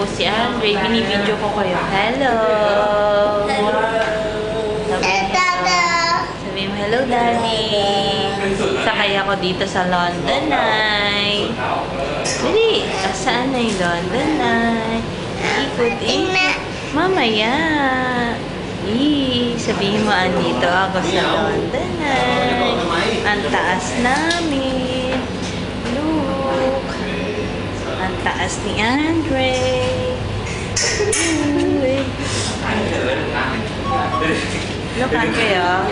po si Andre. Binibidyo ko kayo. Hello! Sabi mo, hello, Daddy. Sakay ako dito sa London Eye. Dali, saan na yung London Eye? Ikot. Mamaya. Sabihin mo, andito ako sa London Eye. Ang taas namin. Look. Ang taas ni Andre. Look, Andre, oh.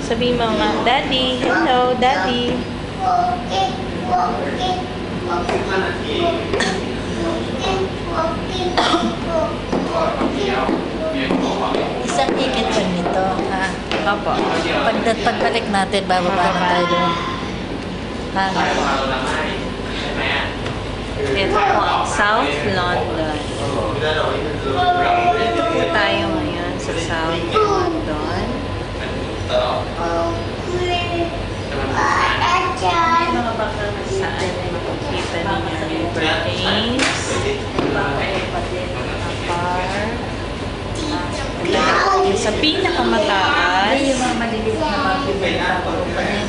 Sabi mo nga, Daddy. Hello, Daddy. Isang ticket pa nito, ha? Opo. Pagbalik natin, bababa na tayo doon. Ha? Ito po ang South London. Ito tayo ngayon sa South London. Saan ay makikita ninyo yung Bernays, sa pinakamataas. Yung mga maliliit na bagay.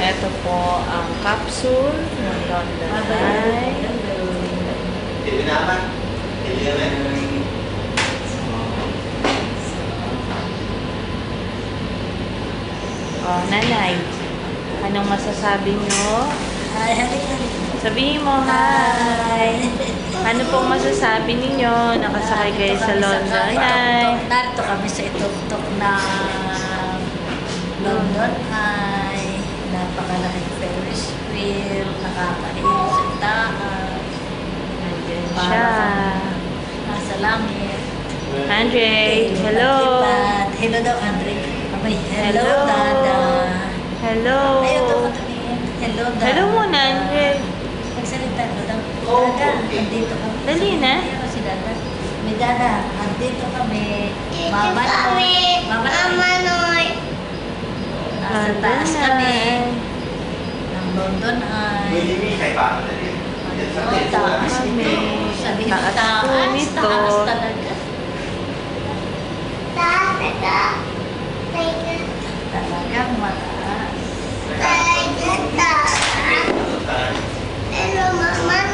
Ito po ang capsule ng London Eye. Oh, nanay, anong masasabi nyo? Sabihin mo, hi! Ano pong masasabi ninyo? Nakasakay kayo sa London Eye. Narito kami sa ituktok na London Eye. Napakalaking Ferris wheel. Nakakahilig sa taas. Nandiyan siya. Nasa langit. Andre, hello! Hello daw, Andre. Hello, Dada. Hello! Ayaw daw katumingin. Hello, Dada. Hello muna, Andre. Magsalita ko daw. Dada, andito kami. Dali na. Ayaw si Dada. May Dada, andito kami. Mama Noy. Nasa taas kami. Ng London Eye. Taas kami. Sabihin mo, Taas po nito. taas talaga. Talagang mataas. Hello, Mama.